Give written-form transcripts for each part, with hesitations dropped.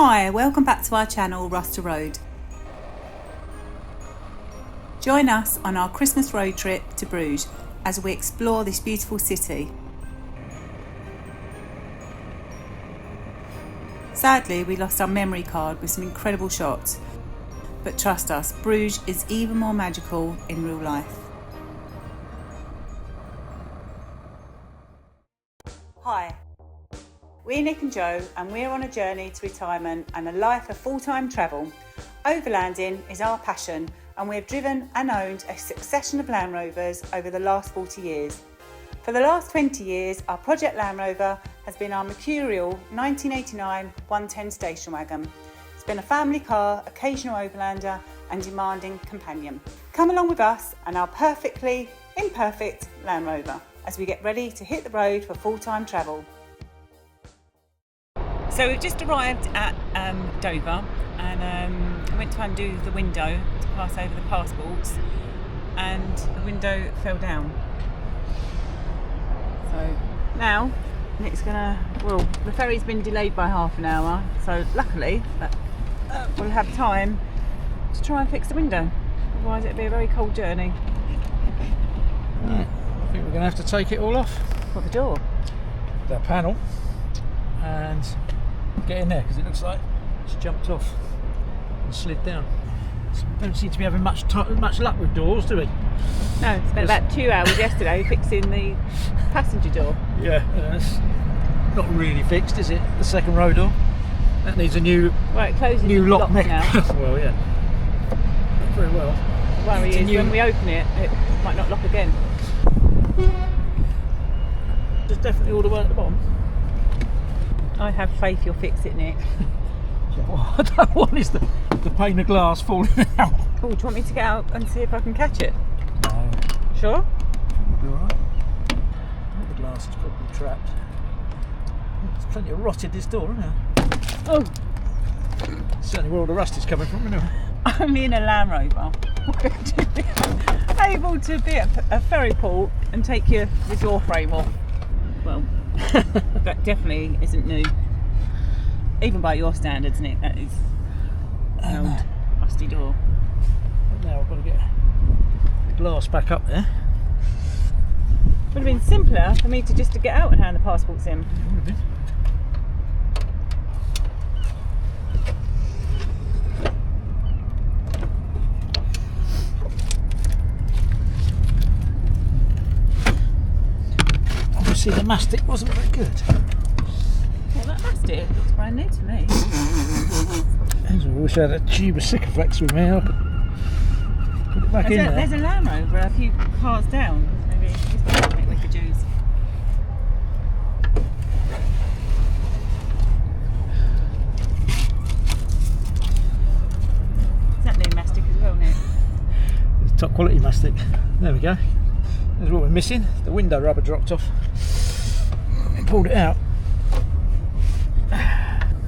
Hi, welcome back to our channel Ruster Road. Join us on our Christmas road trip to Bruges as we explore this beautiful city. Sadly, we lost our memory card with some incredible shots, but trust us, Bruges is even more magical in real life. Hi, we're Nick and Joe, and we're on a journey to retirement and a life of full-time travel. Overlanding is our passion, and we've driven and owned a succession of Land Rovers over the last 40 years. For the last 20 years, our Project Land Rover has been our mercurial 1989 110 station wagon. It's been a family car, occasional overlander and demanding companion. Come along with us and our perfectly imperfect Land Rover as we get ready to hit the road for full-time travel. So we've just arrived at Dover and I went to undo the window to pass over the passports, and the window fell down. So now Nick's the ferry's been delayed by half an hour, so luckily we'll have time to try and fix the window, otherwise it'll be a very cold journey. Right. I think we're going to have to take it all off. What, the door? The panel, and get in there because it looks like it's jumped off and slid down. So we don't seem to be having much luck with doors, do we? No, spent about 2 hours yesterday fixing the passenger door. Yeah, it's not really fixed, is it? The second row door. That needs a new it closes new lock now. Well, yeah, not very well. The worry is when we open it, it might not lock again. There's definitely all the way at the bottom. I have faith you'll fix it, Nick. What I don't want is the pane of glass falling out. Oh, do you want me to get out and see if I can catch it? No. Sure? I think we'll be alright. I think the glass is probably trapped. There's plenty of rot in this door, isn't there? Oh! Certainly where all the rust is coming from, isn't it? I'm in a Land Rover. Able to be at a ferry port and take your door frame off. Well, that definitely isn't new. Even by your standards, Nick, that is an old rusty door. But now I've got to get the glass back up there. Would have been simpler for me to just get out and hand the passports in. It would have been. Obviously the mastic wasn't very good. Well, that mastic looks brand new to me. I wish I had a tube of Sikaflex with me. I could put it back in there. There's a Land Rover a few cars down. Maybe just something we could use. Is that new mastic as well, Nick? It's top quality mastic. There we go. There's what we're missing. The window rubber dropped off. I pulled it out.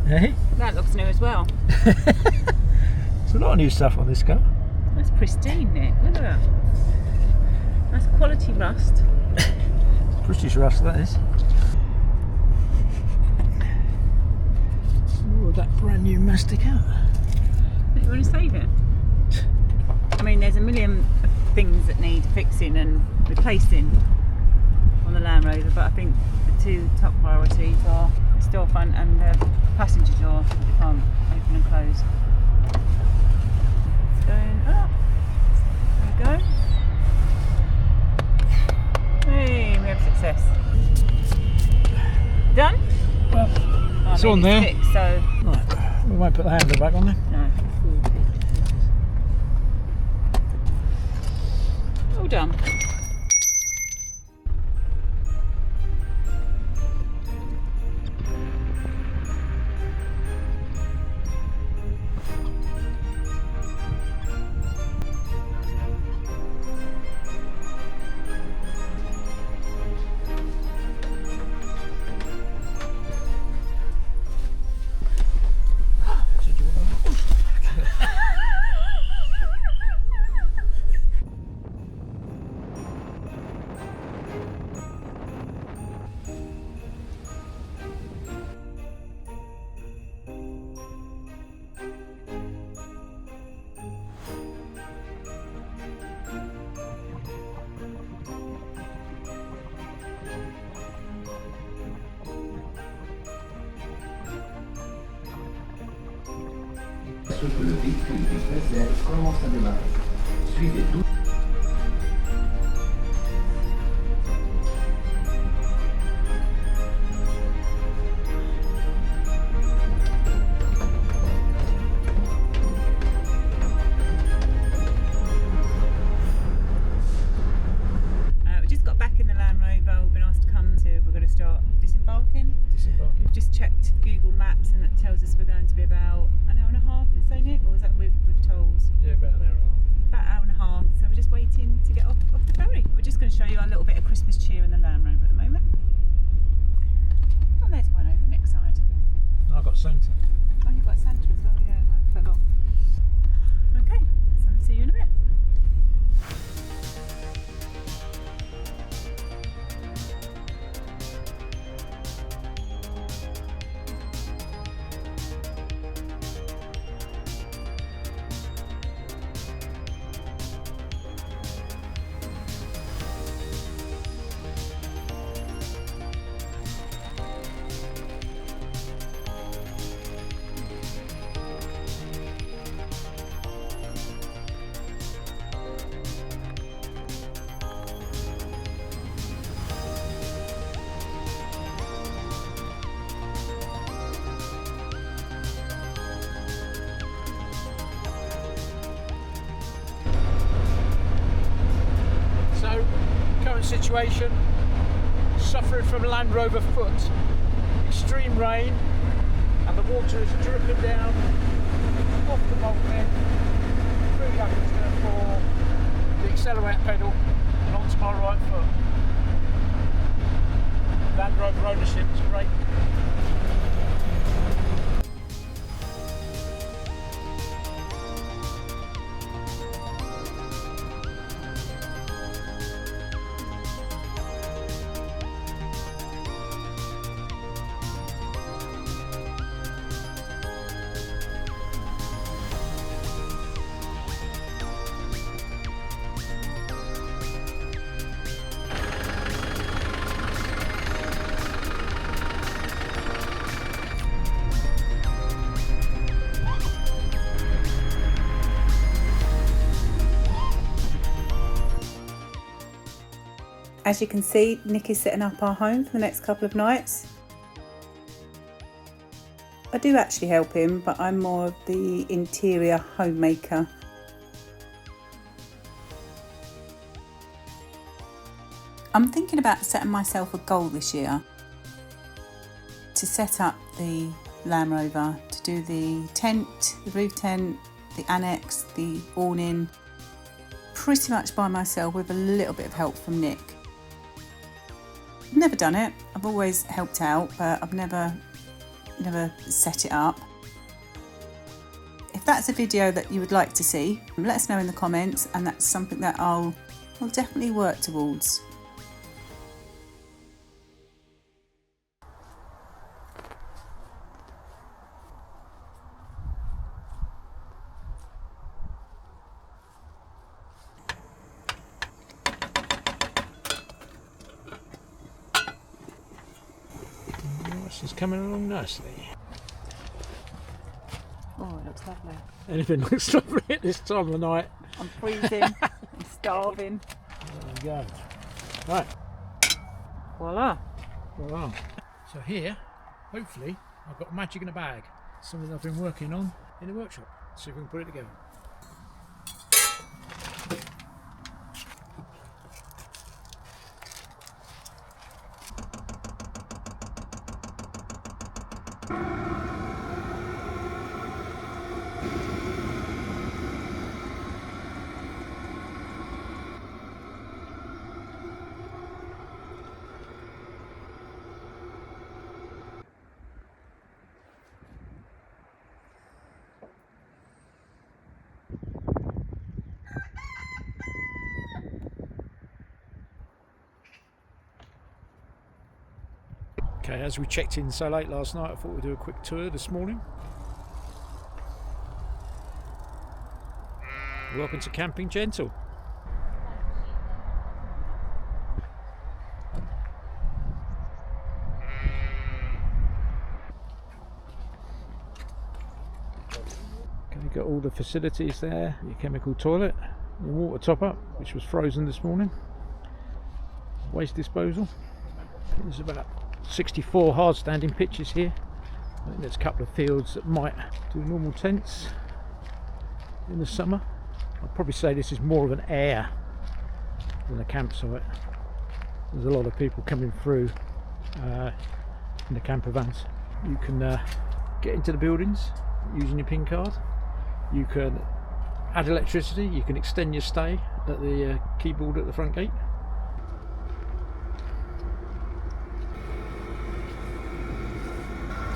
Hey? That looks new as well. There's a lot of new stuff on this car. That's pristine, Nick. Look at that. That's quality rust. British rust, that is. All of that brand new mastic out. You want to save it? I mean, there's a million things that need fixing and replacing on the Land Rover, but I think the two top priorities are the storefront and the passenger door that you can't open and close. It's going up. There we go. Hey, we have success. Done? Well, it's on there. Fixed, so Right, we won't put the handle back on there. no. All done. s'assurer que le véhicule du festive commence à démarrer. Suivez tout. We just got back in the Land Rover. We've been asked to come to, we're going to start disembarking. Disembarking. We've just checked Google Maps and it tells us we're going to be about an hour and a half, did it say, Nick? Or was that with tolls? Yeah, about an hour and a half. About an hour and a half. So we're just waiting to get off the ferry. We're just going to show you a little bit of Christmas cheer in the Land Rover at the moment. Oh, there's one over Nick's side. I've got Santa. Oh, you've got Santa as well, yeah, I forgot. Okay, so I'll see you in a bit. So, current situation, suffering from Land Rover foot, extreme rain, and the water is dripping down off the bulkhead, through up into turn 4, the accelerator pedal, and onto my right foot. Land Rover ownership is great. As you can see, Nick is setting up our home for the next couple of nights. I do actually help him, but I'm more of the interior homemaker. I'm thinking about setting myself a goal this year to set up the Land Rover, to do the tent, the roof tent, the annex, the awning, pretty much by myself with a little bit of help from Nick. I've never done it. I've always helped out, but I've never set it up. If that's a video that you would like to see, let us know in the comments, and that's something that I'll definitely work towards. This is coming along nicely. Oh, it looks lovely. Anything looks lovely at this time of night. I'm freezing. I'm starving. There we go. Right. Voila. Wow. So here, hopefully, I've got magic in a bag. Something I've been working on in the workshop. See if we can put it together. Okay, as we checked in so late last night, I thought we'd do a quick tour this morning. Welcome to Camping Gentle. Okay, got facilities there, your chemical toilet, your water top up, which was frozen this morning, waste disposal. There's about 64 hard standing pitches here. I think there's a couple of fields that might do normal tents in the summer. I'd probably say this is more of an air than a campsite. There's a lot of people coming through in the camper vans. You can get into the buildings using your PIN card. You can add electricity. You can extend your stay at the keyboard at the front gate.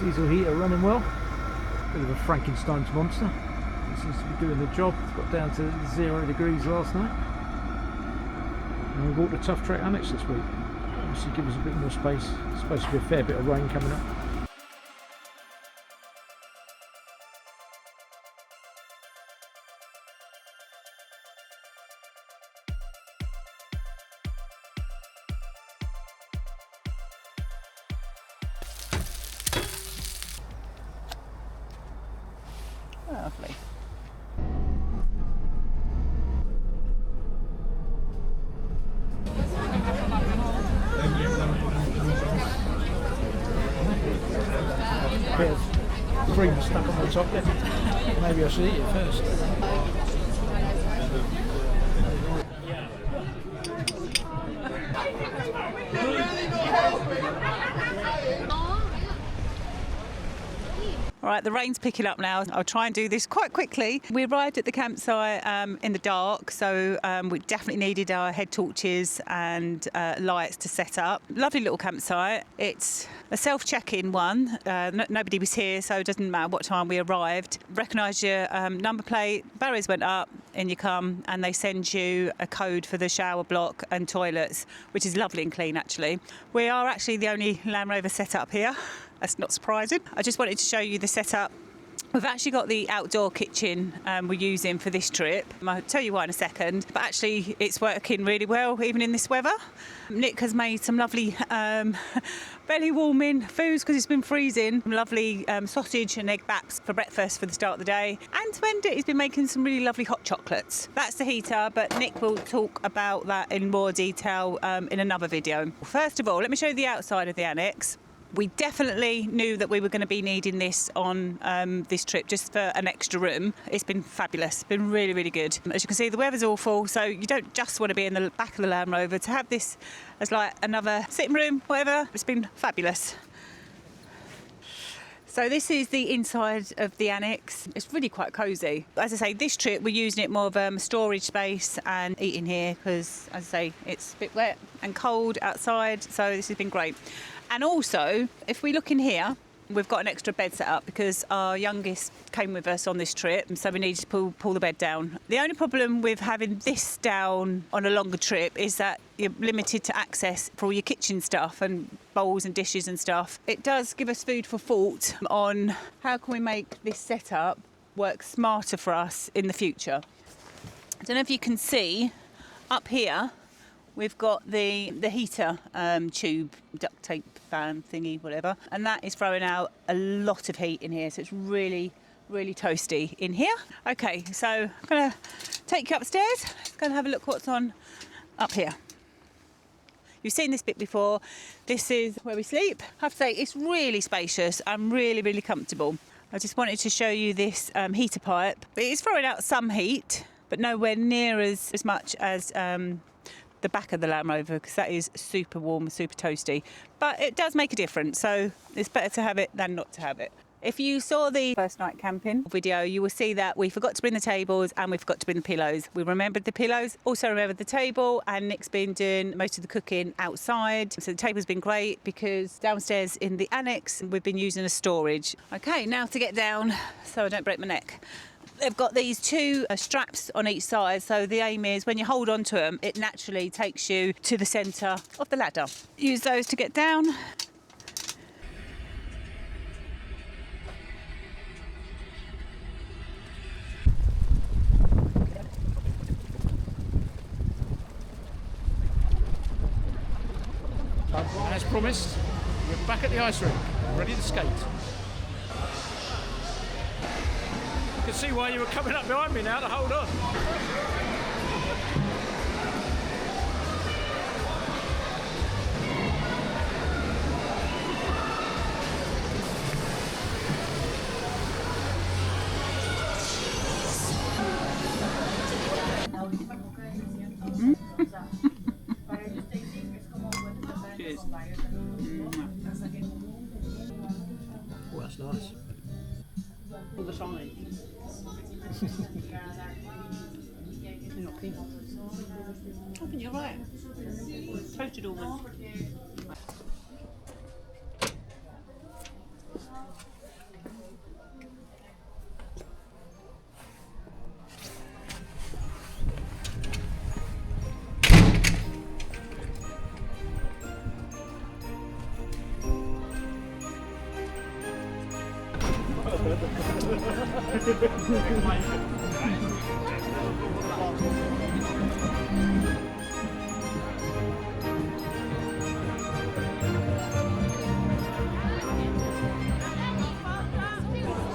Diesel heater running well. Bit of a Frankenstein's monster. It seems to be doing the job. Got down to 0 degrees last night. And we bought the Tough Trek Annex this week. Obviously give us a bit more space. It's supposed to be a fair bit of rain coming up. Lovely. Bit of cream stuck on the top there. Maybe I should eat it first. All right, the rain's picking up now. I'll try and do this quite quickly. We arrived at the campsite in the dark, so we definitely needed our head torches and lights to set up. Lovely little campsite. It's a self-check-in one. Nobody was here, so it doesn't matter what time we arrived. Recognise your number plate, barriers went up, in you come, and they send you a code for the shower block and toilets, which is lovely and clean actually. We are actually the only Land Rover set up here. That's not surprising. I just wanted to show you the setup. We've actually got the outdoor kitchen we're using for this trip. I'll tell you why in a second, but actually it's working really well even in this weather. Nick has made some lovely belly warming foods because it's been freezing. Lovely sausage and egg baps for breakfast for the start of the day. And Wendy has been making some really lovely hot chocolates. That's the heater, but Nick will talk about that in more detail in another video. First of all, let me show you the outside of the annex. We definitely knew that we were going to be needing this on this trip just for an extra room. It's been fabulous. It's been really, really good. As you can see, the weather's awful, so you don't just want to be in the back of the Land Rover. To have this as like another sitting room, whatever, it's been fabulous. So this is the inside of the annex. It's really quite cosy. As I say, this trip we're using it more of a storage space and eating here because, as I say, it's a bit wet and cold outside, so this has been great. And also, if we look in here, we've got an extra bed set up because our youngest came with us on this trip, so we needed to pull the bed down. The only problem with having this down on a longer trip is that you're limited to access for all your kitchen stuff and bowls and dishes and stuff. It does give us food for thought on how can we make this setup work smarter for us in the future. I don't know if you can see up here, we've got the heater tube, duct tape fan thingy, whatever, and that is throwing out a lot of heat in here, so it's really, really toasty in here. Okay, so I'm going to take you upstairs. Let's go and have a look what's on up here. You've seen this bit before. This is where we sleep. I have to say, it's really spacious and really, really comfortable. I just wanted to show you this heater pipe. It is throwing out some heat, but nowhere near as much as the back of the Land Rover, because that is super warm, super toasty. But it does make a difference, so it's better to have it than not to have it. If you saw the first night camping video, you will see that we forgot to bring the tables and we forgot to bring the pillows. We remembered the pillows, also remembered the table, and Nick's been doing most of the cooking outside. So the table's been great because downstairs in the annex, we've been using a storage. Okay, now to get down so I don't break my neck. They've got these two straps on each side, so the aim is when you hold on to them, it naturally takes you to the centre of the ladder. Use those to get down. As promised, we're back at the ice rink, ready to skate. can see why you were coming up behind me now to hold on. Cheers. Oh, that's nice. All the time. You're not keen. I think you're right. Toasted almonds.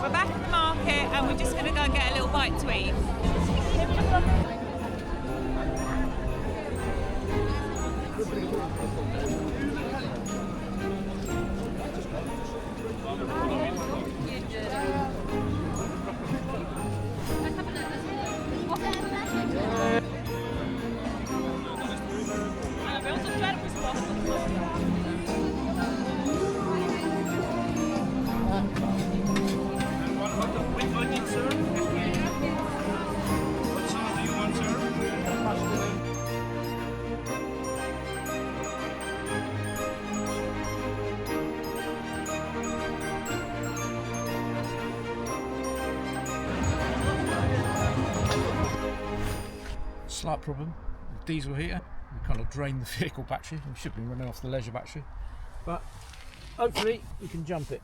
We're back at the market and we're just going to go and get a little bite to eat. Slight problem with diesel heater. We kind of drained the vehicle battery. We should be running off the leisure battery, but hopefully we can jump it.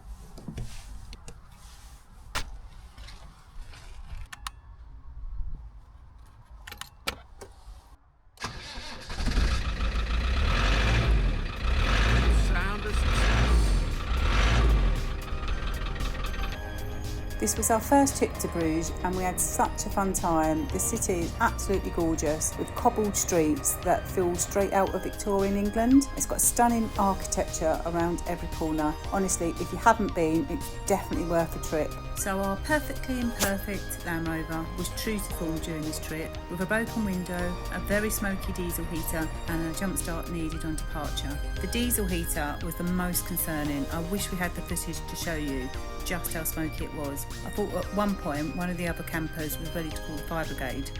Sound of success. This was our first trip to Bruges and we had such a fun time. The city is absolutely gorgeous with cobbled streets that feel straight out of Victorian England. It's got stunning architecture around every corner. Honestly, if you haven't been, it's definitely worth a trip. So our perfectly imperfect Land Rover was true to form during this trip, with a broken window, a very smoky diesel heater and a jumpstart needed on departure. The diesel heater was the most concerning. I wish we had the footage to show you just how smoky it was. I thought at one point one of the other campers was ready to call the fire brigade.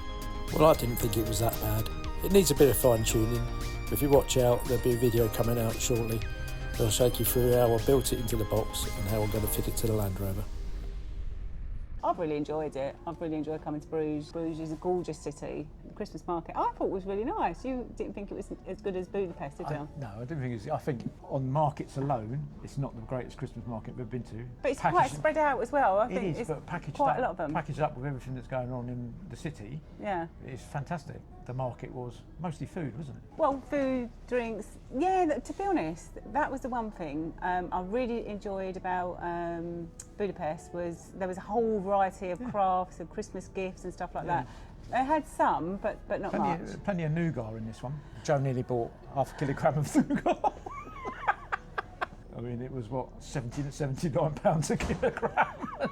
Well, I didn't think it was that bad. It needs a bit of fine tuning. If you watch out, there'll be a video coming out shortly. I'll take you through how I built it into the box and how I'm going to fit it to the Land Rover. I've really enjoyed it. I've really enjoyed coming to Bruges. Bruges is a gorgeous city. The Christmas market I thought was really nice. You didn't think it was as good as Budapest, did you? No, I didn't think it's. I think on markets alone, it's not the greatest Christmas market we've been to. But it's quite spread out as well. I It think is, it's but packaged quite up, a lot of them. packaged up with everything that's going on in the city, Yeah. it's fantastic. The market was mostly food, wasn't it? Well, food, drinks. Yeah, to be honest, that was the one thing I really enjoyed about Budapest was there was a whole variety of crafts and Christmas gifts and stuff like that. They had some, but not much. Plenty of nougat in this one. Joe nearly bought half a kilogram of nougat. I mean, it was what, £79 a kilogram.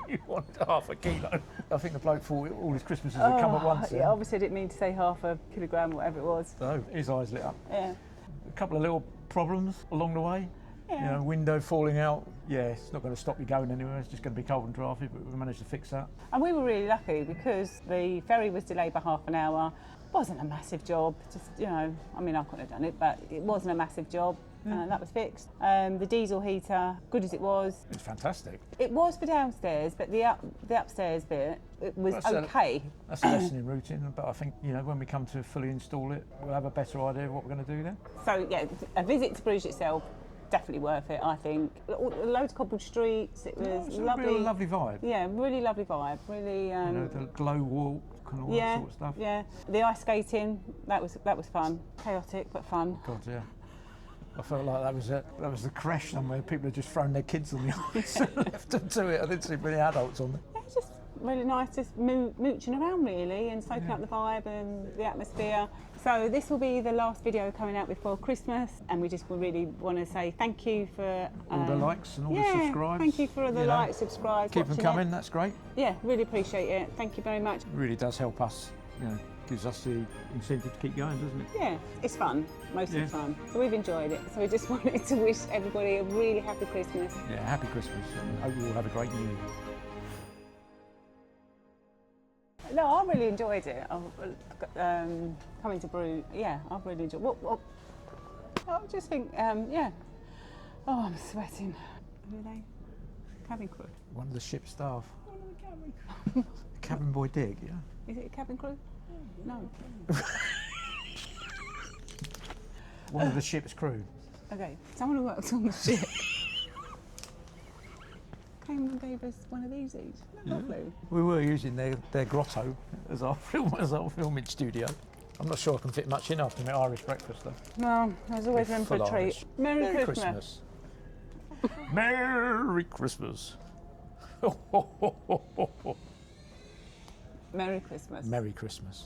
You want half a kilo. I think the bloke thought all his Christmases had come at once. Yeah, obviously I didn't mean to say half a kilogram or whatever it was. So his eyes lit up. Yeah. A couple of little problems along the way. Yeah. You know, window falling out. Yeah, it's not going to stop you going anywhere. It's just going to be cold and drafty, but we managed to fix that. And we were really lucky because the ferry was delayed by half an hour. Wasn't a massive job. Just, you know, I mean, I couldn't have done it, but it wasn't a massive job. And that was fixed. The diesel heater, good as it was. It's fantastic. It was for downstairs, but the upstairs bit, it was okay. That's a lesson in routing, but I think, you know, when we come to fully install it, we'll have a better idea of what we're going to do then. So yeah, a visit to Bruges itself, definitely worth it, I think. Loads of cobbled streets, it was It's lovely. a real lovely vibe. Yeah, really lovely vibe. Really. You know, the glow walk, kind of all that sort of stuff. Yeah, the ice skating, that was fun. Chaotic but fun. God, yeah. I felt like that was the crash somewhere. People had just thrown their kids on the ice and left them to it. I didn't see many adults on there. Yeah, it's just really nice just mooching around really and soaking up the vibe and the atmosphere. So this will be the last video coming out before Christmas, and we just really want to say thank you for all the likes and all the subscribes. Thank you for all the likes, subscribes. Keep them coming, that's great. Yeah, really appreciate it. Thank you very much. It really does help us, you know, gives us the incentive to keep going, doesn't it? Yeah, it's fun most of the time. So we've enjoyed it. So we just wanted to wish everybody a really happy Christmas. Yeah, happy Christmas, and hope you all have a great New Year. No, I really enjoyed it. Coming to Bruges, yeah, I've really enjoyed it. I just think, yeah. Oh, I'm sweating. Who are they? Cabin crew. One of the ship's staff. One of the cabin crew. Cabin boy Dick, yeah? Is it a cabin crew? No. One of the ship's crew. Okay, someone who works on the ship came and gave us one of these each. Lovely. We were using their grotto as our filming studio. I'm not sure I can fit much in after my Irish breakfast though. Well, there's always room for a Full treat. Irish. Merry Christmas. Merry Christmas. Merry Christmas. Merry Christmas.